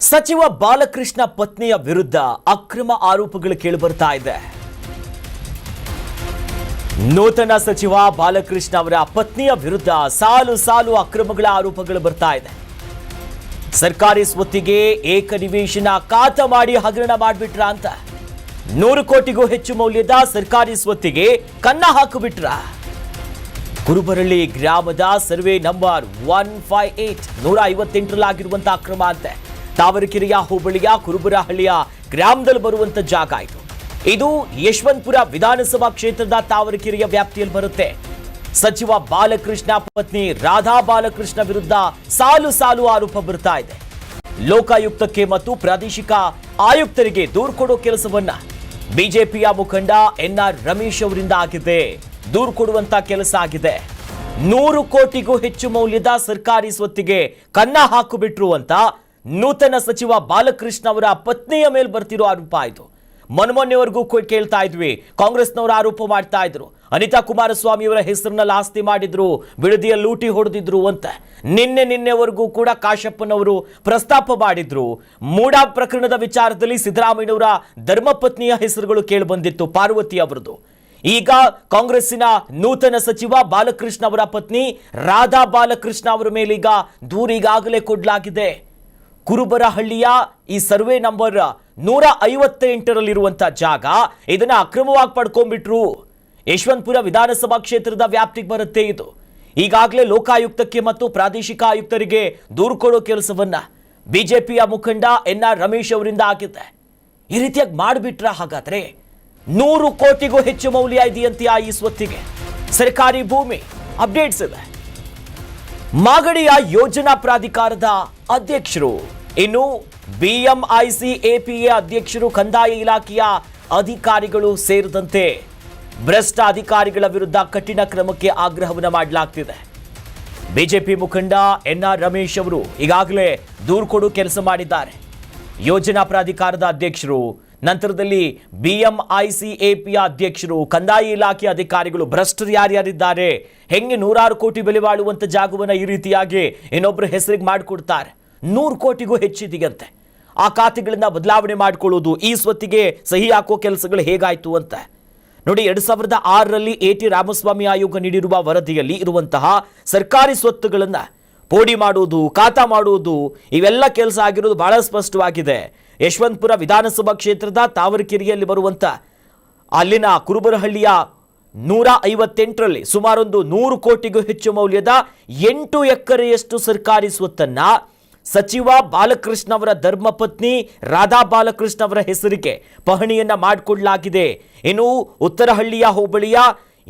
ಸಚಿವ ಬಾಲಕೃಷ್ಣ ಪತ್ನಿಯ ವಿರುದ್ಧ ಅಕ್ರಮ ಆರೋಪಗಳು ಕೇಳಿಬರ್ತಾ ಇದೆ. ನೂತನ ಸಚಿವ ಬಾಲಕೃಷ್ಣ ಅವರ ಪತ್ನಿಯ ವಿರುದ್ಧ ಸಾಲು ಅಕ್ರಮಗಳ ಆರೋಪಗಳು ಬರ್ತಾ ಇದೆ. ಸರ್ಕಾರಿ ಸ್ವತ್ತಿಗೆ ಏಕನಿವೇಶನ ಖಾತಾ ಮಾಡಿ ಹಗರಣ ಮಾಡಿಬಿಟ್ರ ಅಂತ 100 ಕೋಟಿಗೂ ಹೆಚ್ಚು ಮೌಲ್ಯದ ಸರ್ಕಾರಿ ಸ್ವತ್ತಿಗೆ ಕನ್ನ ಹಾಕಿಬಿಟ್ರ. ಕುರುಬರಳ್ಳಿ ಗ್ರಾಮದ ಸರ್ವೆ ನಂಬರ್ 158 158ರಲ್ಲಾಗಿರುವಂತಹ ಅಕ್ರಮ ಅಂತೆ. ತಾವರೆಕೆರೆಯ ಹೋಬಳಿಯ ಕುರುಬರಹಳ್ಳಿಯ ಗ್ರಾಮದಲ್ಲಿ ಬರುವಂತ ಜಾಗ ಇದು ಯಶವಂತಪುರ ವಿಧಾನಸಭಾ ಕ್ಷೇತ್ರದ ತಾವರೆಕೆರೆಯ ವ್ಯಾಪ್ತಿಯಲ್ಲಿ ಬರುತ್ತೆ. ಸಚಿವ ಬಾಲಕೃಷ್ಣ ಪತ್ನಿ ರಾಧಾ ಬಾಲಕೃಷ್ಣ ವಿರುದ್ಧ ಸಾಲು ಆರೋಪ ಬರ್ತಾ ಇದೆ. ಲೋಕಾಯುಕ್ತಕ್ಕೆ ಮತ್ತು ಪ್ರಾದೇಶಿಕ ಆಯುಕ್ತರಿಗೆ ದೂರು ಕೊಡೋ ಕೆಲಸವನ್ನ ಬಿಜೆಪಿಯ ಮುಖಂಡ ಎನ್ಆರ್ ರಮೇಶ್ ಅವರಿಂದ ಆಗಿದೆ. ದೂರು ಕೊಡುವಂತ ಕೆಲಸ ಆಗಿದೆ. 100 ಕೋಟಿಗೂ ಹೆಚ್ಚು ಮೌಲ್ಯದ ಸರ್ಕಾರಿ ಸ್ವತ್ತಿಗೆ ಕನ್ನ ಹಾಕಿಬಿಟ್ರು ಅಂತ ನೂತನ ಸಚಿವ ಬಾಲಕೃಷ್ಣ ಅವರ ಪತ್ನಿಯ ಮೇಲೆ ಬರ್ತಿರೋ ಆರೋಪ ಇದು. ಮೊನ್ನೆವರೆಗೂ ಕೇಳ್ತಾ ಇದ್ವಿ, ಕಾಂಗ್ರೆಸ್ನವರು ಆರೋಪ ಮಾಡ್ತಾ ಇದ್ರು ಅನಿತಾ ಕುಮಾರಸ್ವಾಮಿ ಅವರ ಹೆಸರಿನಲ್ಲಿ ಆಸ್ತಿ ಮಾಡಿದ್ರು, ಬಿಡದಿಯ ಲೂಟಿ ಹೊಡೆದಿದ್ರು ಅಂತ. ನಿನ್ನೆವರೆಗೂ ಕೂಡ ಕಾಶಪ್ಪನವರು ಪ್ರಸ್ತಾಪ ಮಾಡಿದ್ರು. ಮೂಡಾ ಪ್ರಕರಣದ ವಿಚಾರದಲ್ಲಿ ಸಿದ್ದರಾಮಯ್ಯನವರ ಧರ್ಮಪತ್ನಿಯ ಹೆಸರುಗಳು ಕೇಳಿಬಂದಿತ್ತು, ಪಾರ್ವತಿ ಅವರದು. ಈಗ ಕಾಂಗ್ರೆಸ್ಸಿನ ನೂತನ ಸಚಿವ ಬಾಲಕೃಷ್ಣ ಅವರ ಪತ್ನಿ ರಾಧಾ ಬಾಲಕೃಷ್ಣ ಅವರ ಮೇಲೆ ಈಗ ದೂರು ಈಗಾಗಲೇ ಕೊಡಲಾಗಿದೆ. ಕುರುಬರಹಳ್ಳಿಯ ಈ ಸರ್ವೆ ನಂಬರ್ 158ರಲ್ಲಿರುವಂತಹ ಜಾಗ, ಇದನ್ನ ಅಕ್ರಮವಾಗಿ ಪಡ್ಕೊಂಡ್ಬಿಟ್ರು. ಯಶವಂತಪುರ ವಿಧಾನಸಭಾ ಕ್ಷೇತ್ರದ ವ್ಯಾಪ್ತಿಗೆ ಬರುತ್ತೆ ಇದು. ಈಗಾಗಲೇ ಲೋಕಾಯುಕ್ತಕ್ಕೆ ಮತ್ತು ಪ್ರಾದೇಶಿಕ ಆಯುಕ್ತರಿಗೆ ದೂರು ಕೊಡೋ ಕೆಲಸವನ್ನ ಬಿಜೆಪಿಯ ಮುಖಂಡ ಎನ್ಆರ್ ರಮೇಶ್ ಅವರಿಂದ ಆಗಿದೆ. ಈ ರೀತಿಯಾಗಿ ಮಾಡಿಬಿಟ್ರ. ಹಾಗಾದ್ರೆ 100 ಕೋಟಿಗೂ ಹೆಚ್ಚು ಮೌಲ್ಯ ಇದೆಯಂತೆಯಾ ಈ ಸ್ವತ್ತಿಗೆ? ಸರ್ಕಾರಿ ಭೂಮಿ ಅಪ್ಡೇಟ್ಸ್ ಇದೆ. ಮಾಗಡಿಯ ಯೋಜನಾ ಪ್ರಾಧಿಕಾರದ ಅಧ್ಯಕ್ಷರು, ಇನ್ನು ಬಿಎಂಐಸಿ ಎಪಿಎ ಅಧ್ಯಕ್ಷರು, ಕಂದಾಯ ಇಲಾಖೆಯ ಅಧಿಕಾರಿಗಳು ಸೇರಿದಂತೆ ಭ್ರಷ್ಟ ಅಧಿಕಾರಿಗಳ ವಿರುದ್ಧ ಕಠಿಣ ಕ್ರಮಕ್ಕೆ ಆಗ್ರಹವನ್ನು ಮಾಡಲಾಗ್ತಿದೆ. ಬಿಜೆಪಿ ಮುಖಂಡ ಎನ್ಆರ್ ರಮೇಶ್ ಅವರು ಈಗಾಗಲೇ ದೂರು ಕೊಡು ಕೆಲಸ ಮಾಡಿದ್ದಾರೆ. ಯೋಜನಾ ಪ್ರಾಧಿಕಾರದ ಅಧ್ಯಕ್ಷರು, ನಂತರದಲ್ಲಿ ಬಿಎಂಐಸಿ ಎಪಿಯ ಅಧ್ಯಕ್ಷರು, ಕಂದಾಯ ಇಲಾಖೆಯ ಅಧಿಕಾರಿಗಳು ಭ್ರಷ್ಟರು ಯಾರ್ಯಾರಿದ್ದಾರೆ, ಹೆಂಗೆ 100 ಕೋಟಿ ಬೆಲೆ ಬಾಳುವಂತ ಜಾಗವನ್ನು ಈ ರೀತಿಯಾಗಿ ಇನ್ನೊಬ್ಬರ ಹೆಸರಿಗೆ ಮಾಡಿಕೊಡ್ತಾರೆ. 100 ಕೋಟಿಗೂ ಹೆಚ್ಚಿದೆಯಂತೆ. ಆ ಖಾತೆಗಳನ್ನ ಬದಲಾವಣೆ ಮಾಡಿಕೊಳ್ಳೋದು, ಈ ಸ್ವತ್ತಿಗೆ ಸಹಿ ಹಾಕೋ ಕೆಲಸಗಳು ಹೇಗಾಯ್ತು ಅಂತ ನೋಡಿ. 2006ರಲ್ಲಿ ಎಟಿ ರಾಮಸ್ವಾಮಿ ಆಯೋಗ ನೀಡಿರುವ ವರದಿಯಲ್ಲಿ ಇರುವಂತಹ ಸರ್ಕಾರಿ ಸ್ವತ್ತುಗಳನ್ನ ಪೋಡಿ ಮಾಡುವುದು, ಖಾತಾ ಮಾಡುವುದು, ಇವೆಲ್ಲ ಕೆಲಸ ಆಗಿರೋದು ಬಹಳ ಸ್ಪಷ್ಟವಾಗಿದೆ. ಯಶವಂತಪುರ ವಿಧಾನಸಭಾ ಕ್ಷೇತ್ರದ ತಾವರೆಕೆರೆಯಲ್ಲಿ ಬರುವಂತ ಅಲ್ಲಿನ ಕುರುಬರಹಳ್ಳಿಯ 158ರಲ್ಲಿ ಸುಮಾರೊಂದು 100 ಕೋಟಿಗೂ ಹೆಚ್ಚು ಮೌಲ್ಯದ 8 ಎಕರೆಯಷ್ಟು ಸರ್ಕಾರಿ ಸ್ವತ್ತನ್ನ ಸಚಿವ ಬಾಲಕೃಷ್ಣ ಅವರ ಧರ್ಮಪತ್ನಿ ರಾಧಾ ಬಾಲಕೃಷ್ಣ ಅವರ ಹೆಸರಿಗೆ ಪಹಣಿಯನ್ನ ಮಾಡಿಕೊಳ್ಳಲಾಗಿದೆ. ಇನ್ನು ಉತ್ತರಹಳ್ಳಿಯ ಹೋಬಳಿಯ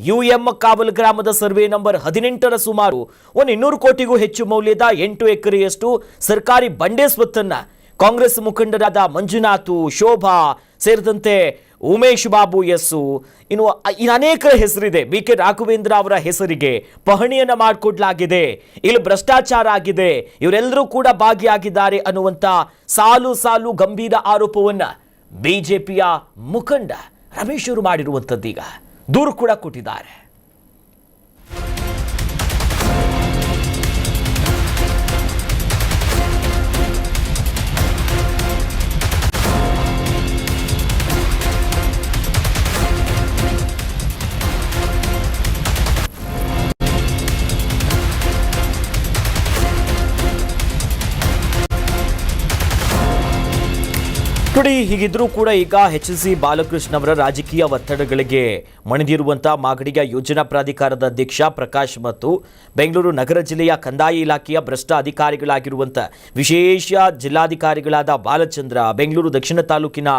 ಯುಎಂ ಕಾವಲ್ ಗ್ರಾಮದ ಸರ್ವೆ ನಂಬರ್ 18ರ ಸುಮಾರು 200 ಕೋಟಿಗೂ ಹೆಚ್ಚು ಮೌಲ್ಯದ 8 ಎಕರೆಯಷ್ಟು ಸರ್ಕಾರಿ ಬಂಡೆ ಸ್ವತ್ತನ್ನ ಕಾಂಗ್ರೆಸ್ ಮುಖಂಡರಾದ ಮಂಜುನಾಥ್, ಶೋಭಾ ಸೇರಿದಂತೆ ಉಮೇಶ್ ಬಾಬು ಎಸ್ಸು, ಇನ್ನು ಅನೇಕರ ಹೆಸರಿದೆ, ಬಿಕೆ ರಾಘವೇಂದ್ರ ಅವರ ಹೆಸರಿಗೆ ಪಹಣಿಯನ್ನ ಮಾಡಿಕೊಡ್ಲಾಗಿದೆ. ಇಲ್ಲಿ ಭ್ರಷ್ಟಾಚಾರ ಆಗಿದೆ, ಇವರೆಲ್ಲರೂ ಕೂಡ ಭಾಗಿಯಾಗಿದ್ದಾರೆ ಅನ್ನುವಂತ ಸಾಲು ಗಂಭೀರ ಆರೋಪವನ್ನ ಬಿಜೆಪಿಯ ಮುಖಂಡ ರಮೇಶ್ ಅವರು ಮಾಡಿರುವಂತದ್ದೀಗ ದೂರು ಕೂಡ ಕೊಟ್ಟಿದ್ದಾರೆ. ನೋಡಿ, ಹೀಗಿದ್ರೂ ಕೂಡ ಈಗ ಎಚ್ಸಿ ಬಾಲಕೃಷ್ಣ ಅವರ ರಾಜಕೀಯ ಒತ್ತಡಗಳಿಗೆ ಮಣಿದಿರುವಂತಹ ಮಾಗಡಿಯ ಯೋಜನಾ ಪ್ರಾಧಿಕಾರದ ಅಧ್ಯಕ್ಷ ಪ್ರಕಾಶ್ ಮತ್ತು ಬೆಂಗಳೂರು ನಗರ ಜಿಲ್ಲೆಯ ಕಂದಾಯ ಇಲಾಖೆಯ ಭ್ರಷ್ಟ ಅಧಿಕಾರಿಗಳಾಗಿರುವಂಥ ವಿಶೇಷ ಜಿಲ್ಲಾಧಿಕಾರಿಗಳಾದ ಬಾಲಚಂದ್ರ, ಬೆಂಗಳೂರು ದಕ್ಷಿಣ ತಾಲೂಕಿನ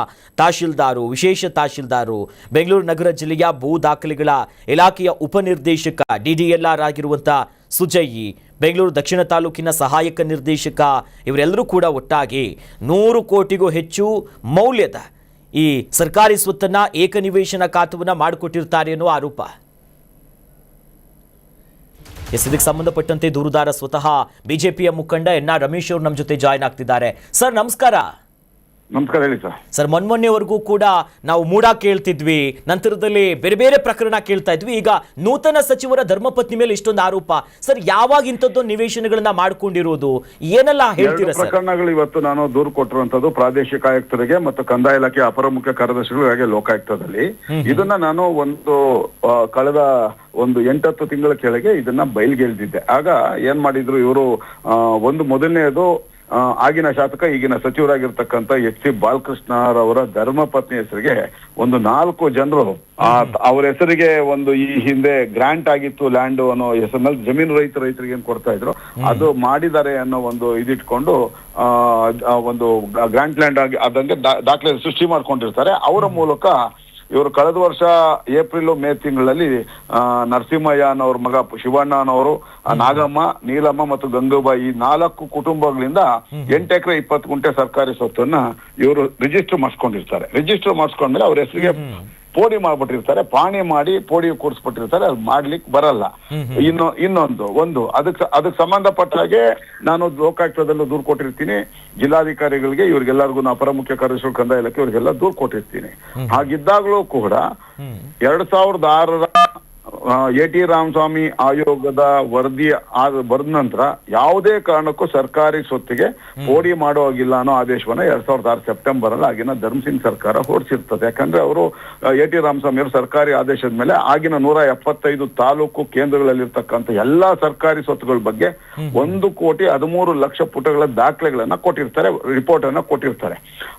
ತಹಶೀಲ್ದಾರು, ವಿಶೇಷ ತಹಶೀಲ್ದಾರು, ಬೆಂಗಳೂರು ನಗರ ಜಿಲ್ಲೆಯ ಭೂ ದಾಖಲೆಗಳ ಇಲಾಖೆಯ ಉಪನಿರ್ದೇಶಕ ಡಿಡಿಎಲ್ಆರ್ ಆಗಿರುವಂಥ ಸುಜಯಿ, ಬೆಂಗಳೂರು ದಕ್ಷಿಣ ತಾಲೂಕಿನ ಸಹಾಯಕ ನಿರ್ದೇಶಕ, ಇವರೆಲ್ಲರೂ ಕೂಡ ಒಟ್ಟಾಗಿ 100 ಕೋಟಿಗೂ ಹೆಚ್ಚು ಮೌಲ್ಯದ ಈ ಸರ್ಕಾರಿ ಸ್ವತ್ತನ್ನ ಏಕನಿವೇಶನ ಖಾತವನ್ನ ಮಾಡಿಕೊಟ್ಟಿರ್ತಾರೆ ಅನ್ನೋ ಆರೋಪ. ಇದಕ್ಕೆ ಸಂಬಂಧಪಟ್ಟಂತೆ ದೂರುದಾರ ಸ್ವತಃ ಬಿಜೆಪಿಯ ಮುಖಂಡ ಎನ್ಆರ್ ರಮೇಶ್ ಅವರು ನಮ್ಮ ಜೊತೆ ಜಾಯ್ನ್ ಆಗ್ತಿದ್ದಾರೆ. ಸರ್ ನಮಸ್ಕಾರ. ನಮಸ್ಕಾರ, ಹೇಳಿ ಸರ್. ಸರ್, ಮೊನ್ನೆವರೆಗೂ ಕೂಡ ನಾವು ಮೂಡ ಕೇಳ್ತಿದ್ವಿ, ನಂತರದಲ್ಲಿ ಬೇರೆ ಬೇರೆ ಪ್ರಕರಣ ಕೇಳ್ತಾ ಇದ್ವಿ. ಈಗ ನೂತನ ಸಚಿವರ ಧರ್ಮಪತ್ನಿ ಮೇಲೆ ಇಷ್ಟೊಂದು ಆರೋಪ. ಸರ್, ಯಾವಾಗ ಇಂಥದ್ದು ನಿವೇಶನಗಳನ್ನ ಮಾಡ್ಕೊಂಡಿರೋದು, ಏನೆಲ್ಲ ಹೇಳ್ತೀರಾ ಸರ್? ಪ್ರಕರಣಗಳು ಇವತ್ತು ನಾನು ದೂರು ಕೊಟ್ಟಿರುವಂತದ್ದು ಪ್ರಾದೇಶಿಕ ಆಯುಕ್ತರಿಗೆ ಮತ್ತು ಕಂದಾಯ ಇಲಾಖೆ ಅಪರ ಮುಖ್ಯ ಕಾರ್ಯದರ್ಶಿಗಳು ಹಾಗೆ ಲೋಕಾಯುಕ್ತದಲ್ಲಿ. ಇದನ್ನ ನಾನು ಕಳೆದ 8-10 ತಿಂಗಳ ಕೆಳಗೆ ಇದನ್ನ ಬಯಲ್ಗೆಳ್ದಿದ್ದೆ. ಆಗ ಏನ್ ಮಾಡಿದ್ರು ಇವರು, ಮೊದಲನೆಯದು ಆಗಿನ ಶಾಸಕ ಈಗಿನ ಸಚಿವರಾಗಿರ್ತಕ್ಕಂಥ ಎಚ್ ಸಿ ಬಾಲಕೃಷ್ಣರವರ ಧರ್ಮಪತ್ನಿ ಹೆಸರಿಗೆ 4 ಜನರು ಅವ್ರ ಹೆಸರಿಗೆ ಈ ಹಿಂದೆ ಗ್ರಾಂಟ್ ಆಗಿತ್ತು ಲ್ಯಾಂಡ್ ಅನ್ನೋ ಹೆಸರಿನಲ್ಲಿ ಜಮೀನು ರೈತರಿಗೆ ಏನ್ ಕೊಡ್ತಾ ಇದ್ರು, ಅದು ಮಾಡಿದ್ದಾರೆ ಅನ್ನೋ ಇದಿಟ್ಕೊಂಡು ಗ್ರಾಂಟ್ ಲ್ಯಾಂಡ್ ಆಗಿ ಅದಂಗೆ ದಾಖಲೆ ಸೃಷ್ಟಿ ಮಾಡ್ಕೊಂಡಿರ್ತಾರೆ. ಅವರ ಮೂಲಕ ಇವರು ಕಳೆದ ವರ್ಷ ಏಪ್ರಿಲ್ ಮೇ ತಿಂಗಳಲ್ಲಿ ನರಸಿಂಹಯ್ಯ ಅನ್ನೋರ ಮಗ ಶಿವಣ್ಣ ಅನ್ನೋರು, ನಾಗಮ್ಮ, ನೀಲಮ್ಮ ಮತ್ತು ಗಂಗೂಬಾಯಿ, ಈ 4 ಕುಟುಂಬಗಳಿಂದ 8 ಎಕರೆ 20 ಗುಂಟೆ ಸರ್ಕಾರಿ ಸ್ವತ್ತನ್ನ ಇವರು ರಿಜಿಸ್ಟರ್ ಮಾಡಿಸ್ಕೊಂಡಿರ್ತಾರೆ. ರಿಜಿಸ್ಟರ್ ಮಾಡಿಸ್ಕೊಂಡ್ಮೇಲೆ ಅವ್ರ ಹೆಸರಿಗೆ ಪೋಡಿ ಮಾಡ್ಬಿಟ್ಟಿರ್ತಾರೆ, ಪಾಣಿ ಮಾಡಿ ಪೋಡಿ ಕೂರಿಸ್ಬಿಟ್ಟಿರ್ತಾರೆ. ಅದು ಮಾಡ್ಲಿಕ್ಕೆ ಬರಲ್ಲ. ಇನ್ನೊಂದು ಅದಕ್ಕೆ ಸಂಬಂಧಪಟ್ಟ ಹಾಗೆ ನಾನು ಲೋಕಾಯುಕ್ತದಲ್ಲೂ ದೂರು ಕೊಟ್ಟಿರ್ತೀನಿ, ಜಿಲ್ಲಾಧಿಕಾರಿಗಳಿಗೆ, ಇವ್ರಿಗೆಲ್ಲರಿಗೂ ಅಪರ ಮುಖ್ಯ ಕಾರ್ಯದರ್ಶಿಗಳು ಕಂದಾಯ ಇಲಾಖೆ ಇವರಿಗೆಲ್ಲ ದೂರು ಕೊಟ್ಟಿರ್ತೀನಿ. ಹಾಗಿದ್ದಾಗ್ಲೂ ಕೂಡ 2006ರ AT ರಾಮಸ್ವಾಮಿ ಆಯೋಗದ ವರದಿ ಬರೆದ ನಂತರ ಯಾವುದೇ ಕಾರಣಕ್ಕೂ ಸರ್ಕಾರಿ ಸ್ವತ್ತಿಗೆ ಪೋಡಿ ಮಾಡೋ ಹಾಗಿಲ್ಲ ಅನ್ನೋ ಆದೇಶವನ್ನ 2006 ಸೆಪ್ಟೆಂಬರ್ ಅಲ್ಲಿ ಆಗಿನ ಧರ್ಮಸಿಂಗ್ ಸರ್ಕಾರ ಹೊರಡಿಸಿರ್ತದೆ. ಯಾಕಂದ್ರೆ ಅವರು AT ರಾಮಸ್ವಾಮಿ ಅವರು ಸರ್ಕಾರಿ ಆದೇಶದ ಮೇಲೆ ಆಗಿನ 175 ತಾಲೂಕು ಕೇಂದ್ರಗಳಲ್ಲಿರ್ತಕ್ಕಂಥ ಎಲ್ಲಾ ಸರ್ಕಾರಿ ಸ್ವತ್ತುಗಳ ಬಗ್ಗೆ 1,13,00,000 ಪುಟಗಳ ದಾಖಲೆಗಳನ್ನ ಕೊಟ್ಟಿರ್ತಾರೆ, ರಿಪೋರ್ಟ್ ಅನ್ನ ಕೊಟ್ಟಿರ್ತಾರೆ.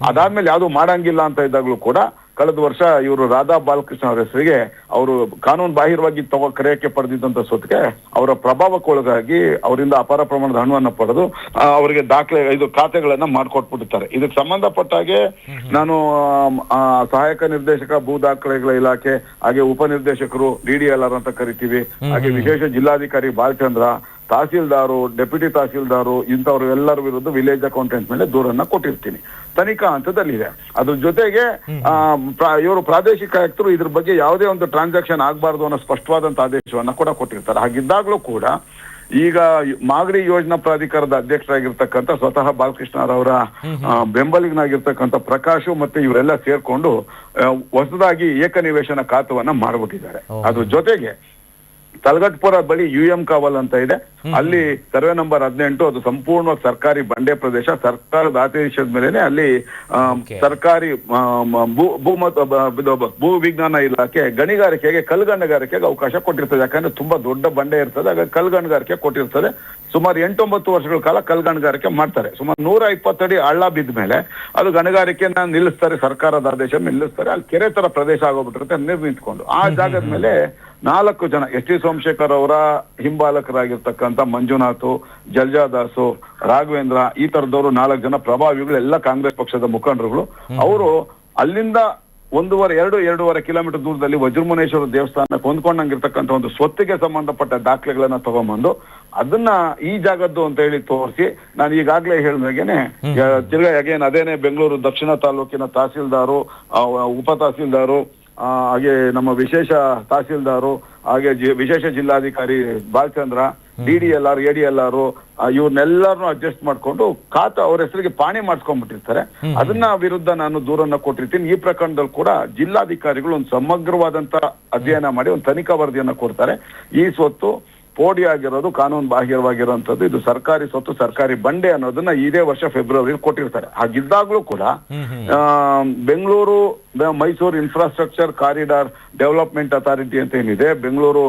ಅದಾದ್ಮೇಲೆ ಯಾವ್ದು ಮಾಡಂಗಿಲ್ಲ ಅಂತ ಇದ್ದಾಗ್ಲೂ ಕೂಡ ಕಳೆದ ವರ್ಷ ಇವರು ರಾಧಾ ಬಾಲಕೃಷ್ಣ ಅವರ ಹೆಸರಿಗೆ ಅವರು ಕಾನೂನು ಬಾಹಿರವಾಗಿ ಕರೆಯಕ್ಕೆ ಪಡೆದಿದ್ದಂತ ಸ್ವತ್ತಿಗೆ ಅವರ ಪ್ರಭಾವಕ್ಕೊಳಗಾಗಿ ಅವರಿಂದ ಅಪಾರ ಪ್ರಮಾಣದ ಹಣವನ್ನ ಪಡೆದು ಅವರಿಗೆ ಖಾತೆಗಳನ್ನ ಮಾಡ್ಕೊಟ್ಬಿಟ್ಟಿರ್ತಾರೆ. ಇದಕ್ಕೆ ಸಂಬಂಧಪಟ್ಟ ಹಾಗೆ ನಾನು ಸಹಾಯಕ ನಿರ್ದೇಶಕ ಭೂ ದಾಖಲೆಗಳ ಇಲಾಖೆ, ಹಾಗೆ ಉಪನಿರ್ದೇಶಕರು DDLR ಅಂತ ಕರಿತೀವಿ, ಹಾಗೆ ವಿಶೇಷ ಜಿಲ್ಲಾಧಿಕಾರಿ ಬಾಲಚಂದ್ರ, ತಹಸೀಲ್ದಾರು, ಡೆಪ್ಯೂಟಿ ತಹಸೀಲ್ದಾರು, ಇಂಥವ್ರು ಎಲ್ಲರ ವಿರುದ್ಧ ವಿಲೇಜ್ ಅಕೌಂಟೆಂಟ್ ಮೇಲೆ ದೂರನ್ನ ಕೊಟ್ಟಿರ್ತೀನಿ. ತನಿಖಾ ಹಂತದಲ್ಲಿದೆ. ಅದ್ರ ಜೊತೆಗೆ ಇವರು ಪ್ರಾದೇಶಿಕ ಆಯುಕ್ತರು ಇದ್ರ ಬಗ್ಗೆ ಯಾವುದೇ ಒಂದು ಟ್ರಾನ್ಸಾಕ್ಷನ್ ಆಗಬಾರ್ದು ಅನ್ನೋ ಸ್ಪಷ್ಟವಾದಂತ ಆದೇಶವನ್ನ ಕೂಡ ಕೊಟ್ಟಿರ್ತಾರೆ. ಹಾಗಿದ್ದಾಗ್ಲೂ ಕೂಡ ಈಗ ಮಾಗಡಿ ಯೋಜನಾ ಪ್ರಾಧಿಕಾರದ ಅಧ್ಯಕ್ಷರಾಗಿರ್ತಕ್ಕಂಥ ಸ್ವತಃ ಬಾಲಕೃಷ್ಣರವರ ಬೆಂಬಲಿಗನಾಗಿರ್ತಕ್ಕಂಥ ಪ್ರಕಾಶ್ ಮತ್ತೆ ಇವರೆಲ್ಲ ಸೇರ್ಕೊಂಡು ಹೊಸದಾಗಿ ಏಕನಿವೇಶನ ಖಾತವನ್ನ ಮಾಡ್ಬಿಟ್ಟಿದ್ದಾರೆ. ಅದ್ರ ಜೊತೆಗೆ ತಲಗಟ್ಪುರ ಬಳಿ UM ಕಾವಲ್ ಅಂತ ಇದೆ, ಅಲ್ಲಿ ಸರ್ವೆ ನಂಬರ್ 18, ಅದು ಸಂಪೂರ್ಣವಾಗಿ ಸರ್ಕಾರಿ ಬಂಡೆ ಪ್ರದೇಶ. ಸರ್ಕಾರದ ಆದೇಶದ ಮೇಲೆ ಅಲ್ಲಿ ಸರ್ಕಾರಿ ಭೂ ವಿಜ್ಞಾನ ಇಲಾಖೆ ಗಣಿಗಾರಿಕೆಗೆ, ಕಲ್ಗಣಿಗಾರಿಕೆಗೆ ಅವಕಾಶ ಕೊಟ್ಟಿರ್ತದೆ. ಯಾಕಂದ್ರೆ ತುಂಬಾ ದೊಡ್ಡ ಬಂಡೆ ಇರ್ತದೆ, ಹಾಗಾಗಿ ಕಲ್ಗಣಿಗಾರಿಕೆ ಕೊಟ್ಟಿರ್ತದೆ. ಸುಮಾರು 8-9 ವರ್ಷಗಳ ಕಾಲ ಕಲ್ಗಣಿಗಾರಿಕೆ ಮಾಡ್ತಾರೆ. ಸುಮಾರು 120 ಅಡಿ ಹಳ್ಳ ಬಿದ್ದ ಮೇಲೆ ಅದು ಗಣಿಗಾರಿಕೆನ ನಿಲ್ಲಿಸ್ತಾರೆ, ಸರ್ಕಾರದ ಆದೇಶ ನಿಲ್ಲಿಸ್ತಾರೆ. ಅಲ್ಲಿ ಕೆರೆ ತರ ಪ್ರದೇಶ ಆಗೋಗ್ಬಿಟ್ಟಿರುತ್ತೆ ನೀರು ನಿಂತ್ಕೊಂಡು. ಆ ಜಾಗದ ಮೇಲೆ 4 ಜನ ಎಸ್ ಟಿ ಸೋಮಶೇಖರ್ ಅವರ ಹಿಂಬಾಲಕರಾಗಿರ್ತಕ್ಕಂಥ ಮಂಜುನಾಥ್, ಜಲ್ಜಾದಾಸು, ರಾಘವೇಂದ್ರ, ಈ ತರದವರು 4 ಜನ ಪ್ರಭಾವಿಗಳು, ಎಲ್ಲ ಕಾಂಗ್ರೆಸ್ ಪಕ್ಷದ ಮುಖಂಡರುಗಳು. ಅವರು ಅಲ್ಲಿಂದ 1.5-2.5 ಕಿಲೋಮೀಟರ್ ದೂರದಲ್ಲಿ ವಜ್ರಮುನೇಶ್ವರ ದೇವಸ್ಥಾನಕ್ಕೆ ಹೊಂದ್ಕೊಂಡಂಗಿರ್ತಕ್ಕಂಥ ಒಂದು ಸ್ವತ್ತಿಗೆ ಸಂಬಂಧಪಟ್ಟ ದಾಖಲೆಗಳನ್ನ ತಗೊಂಡ್ಬಂದು ಅದನ್ನ ಈ ಜಾಗದ್ದು ಅಂತ ಹೇಳಿ ತೋರಿಸಿ, ನಾನು ಈಗಾಗಲೇ ಹೇಳಿದಾಗೇನೆ ತಿರ್ಗಾ ಅಗೇನ್ ಅದೇನೆ ಬೆಂಗಳೂರು ದಕ್ಷಿಣ ತಾಲೂಕಿನ ತಹಸೀಲ್ದಾರು, ಉಪ ತಹಸೀಲ್ದಾರು, ಹಾಗೆ ನಮ್ಮ ವಿಶೇಷ ತಹಸೀಲ್ದಾರು, ಹಾಗೆ ವಿಶೇಷ ಜಿಲ್ಲಾಧಿಕಾರಿ ಬಾಲಚಂದ್ರ, DDLR, ADLR ಇವ್ರನ್ನೆಲ್ಲರನ್ನು ಅಡ್ಜಸ್ಟ್ ಮಾಡ್ಕೊಂಡು ಖಾತೆ ಅವ್ರ ಹೆಸರಿಗೆ ಪಾಣಿ ಮಾಡಿಸ್ಕೊಂಡ್ಬಿಟ್ಟಿರ್ತಾರೆ. ಅದನ್ನ ವಿರುದ್ಧ ನಾನು ದೂರನ್ನ ಕೊಟ್ಟಿರ್ತೀನಿ. ಈ ಪ್ರಕರಣದಲ್ಲಿ ಕೂಡ ಜಿಲ್ಲಾಧಿಕಾರಿಗಳು ಒಂದು ಸಮಗ್ರವಾದಂತ ಅಧ್ಯಯನ ಮಾಡಿ ಒಂದು ತನಿಖಾ ವರದಿಯನ್ನ ಕೊಡ್ತಾರೆ. ಈ ಸ್ವತ್ತು ಪೋಡಿ ಆಗಿರೋದು ಕಾನೂನು ಬಾಹಿರವಾಗಿರುವಂತದ್ದು, ಇದು ಸರ್ಕಾರಿ ಸ್ವತ್ತು, ಸರ್ಕಾರಿ ಬಂಡೆ ಅನ್ನೋದನ್ನ ಇದೇ ವರ್ಷ ಫೆಬ್ರವರಿ ಕೊಟ್ಟಿರ್ತಾರೆ. ಹಾಗಿದ್ದಾಗ್ಲೂ ಕೂಡ Bengaluru Mysuru infrastructure corridor development authority ಅಂತ ಏನಿದೆ, ಬೆಂಗಳೂರು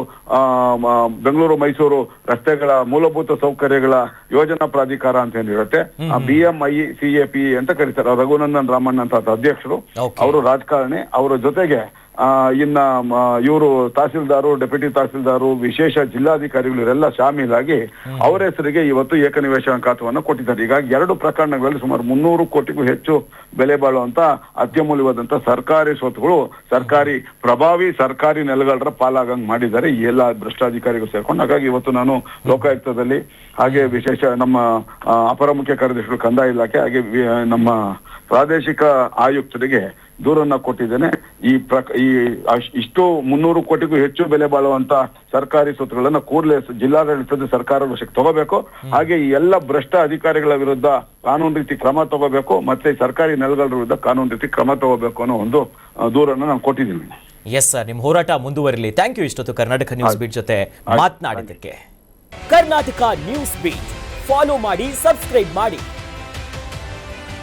ಮೈಸೂರು ರಸ್ತೆಗಳ ಮೂಲಭೂತ ಸೌಕರ್ಯಗಳ ಯೋಜನಾ ಪ್ರಾಧಿಕಾರ ಅಂತ ಏನಿರುತ್ತೆ, BMICAP ಅಂತ ಕರೀತಾರೆ. ರಘುನಂದನ್ ರಾಮಣ್ಣ ಅಂತ ಅಧ್ಯಕ್ಷರು, ಅವರು ರಾಜಕಾರಣಿ. ಅವರ ಜೊತೆಗೆ ಇವರು ತಹಸೀಲ್ದಾರು, ಡೆಪ್ಯೂಟಿ ತಹಸೀಲ್ದಾರು, ವಿಶೇಷ ಜಿಲ್ಲಾಧಿಕಾರಿಗಳು ಇವರೆಲ್ಲ ಶಾಮೀಲಾಗಿ ಅವರ ಹೆಸರಿಗೆ ಇವತ್ತು ಏಕನಿವೇಶನ ಖಾತವನ್ನು ಕೊಟ್ಟಿದ್ದಾರೆ. ಹೀಗಾಗಿ 2 ಪ್ರಕರಣಗಳಲ್ಲಿ ಸುಮಾರು 300 ಕೋಟಿಗೂ ಹೆಚ್ಚು ಬೆಲೆ ಬಾಳುವಂತ ಅತ್ಯಮೂಲ್ಯವಾದಂತ ಸರ್ಕಾರಿ ಸ್ವತ್ತುಗಳು ಸರ್ಕಾರಿ ಪ್ರಭಾವಿ ಸರ್ಕಾರಿ ನೆಲಗಾರರ ಪಾಲಾಗಂಗ್ ಮಾಡಿದ್ದಾರೆ ಈ ಎಲ್ಲ ಭ್ರಷ್ಟಾಧಿಕಾರಿಗಳು ಸೇರ್ಕೊಂಡು. ಹಾಗಾಗಿ ಇವತ್ತು ನಾನು ಲೋಕಾಯುಕ್ತದಲ್ಲಿ, ಹಾಗೆ ವಿಶೇಷ ನಮ್ಮ ಅಪರ ಮುಖ್ಯ ಕಾರ್ಯದರ್ಶಿಗಳು ಕಂದಾಯ ಇಲಾಖೆ, ಹಾಗೆ ನಮ್ಮ ಪ್ರಾದೇಶಿಕ ಆಯುಕ್ತರಿಗೆ ದೂರನ್ನ ಕೊಟ್ಟಿದ್ದೇನೆ. ಇಷ್ಟು 300 ಕೋಟಿಗೂ ಹೆಚ್ಚು ಬೆಲೆ ಬಾಳುವಂತ ಸರ್ಕಾರಿ ಸ್ವತ್ತುಗಳನ್ನ ಕೂಡಲೇ ಜಿಲ್ಲಾಡಳಿತದ ಸರ್ಕಾರ ವಶಕ್ಕೆ ತಗೋಬೇಕು. ಹಾಗೆ ಈ ಎಲ್ಲ ಭ್ರಷ್ಟ ಅಧಿಕಾರಿಗಳ ವಿರುದ್ಧ ಕಾನೂನು ರೀತಿ ಕ್ರಮ ತಗೋಬೇಕು, ಮತ್ತೆ ಸರ್ಕಾರಿ ನೆಲಗಳ ವಿರುದ್ಧ ಕಾನೂನು ರೀತಿ ಕ್ರಮ ತಗೋಬೇಕು ಅನ್ನೋ ಒಂದು ದೂರನ್ನ ನಾನು ಕೊಟ್ಟಿದ್ದೀನಿ. ಎಸ್ ಸರ್, ನಿಮ್ಮ ಹೋರಾಟ ಮುಂದುವರಿಲಿ. ಥ್ಯಾಂಕ್ ಯು ಇಷ್ಟೊತ್ತು ಕರ್ನಾಟಕ ನ್ಯೂಸ್ ಬೀಟ್ ಜೊತೆ ಮಾತನಾಡಿದ್ದಕ್ಕೆ. ಕರ್ನಾಟಕ ನ್ಯೂಸ್ ಬೀಟ್ ಫಾಲೋ ಮಾಡಿ, ಸಬ್ಸ್ಕ್ರೈಬ್ ಮಾಡಿ.